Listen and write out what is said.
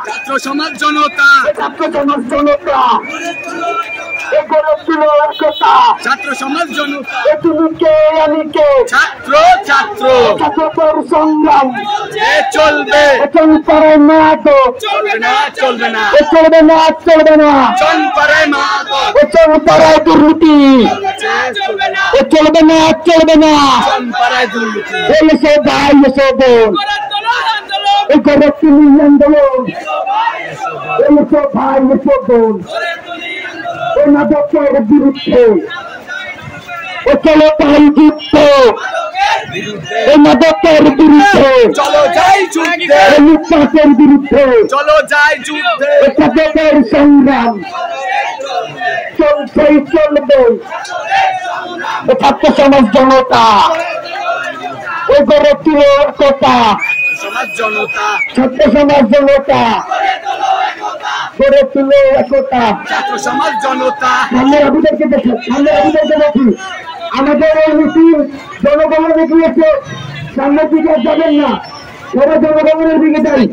ছাত্র সমাজ জনতা ছাত্র সমাজ জনতা ছাত্র ছাত্র সংগ্রাম চলবে চলপাড়ায় মাহাতো চলবে না চলবে না চলবে না চলবে না চনপাড়ায় মাহাতো চলপাড়ায় দুর্নীতি চলবে না চলবে না চলবে না চনপাড়ায় দুর্নীতি এসো ভাই এসো বোন এই করে তুমি আন্দোলন এসো ভাই এসো বোন এই নাটকের বিরুদ্ধে চলো তাই যুদ্ধ এই মাদকের বিরুদ্ধে চলো যাই যুদ্ধে এই লুটপাটের বিরুদ্ধে চলো যাই যুদ্ধে তাদের সংগ্রাম চলছেই চলবে ছাত্র সমাজ জনতা ওই গড়ে তুলো একতা সমাজ জনতা ছাত্র সমাজ জনতা গড়ে তুলো একতা ছাত্র সমাজ জনতা সামনে আবুদেরকে দেখে দেখি আমাদের এই মিছিল জনগণের দেখিয়েছে সামনের দিকে যাবেন না সবাই জনগণের দিকে যাই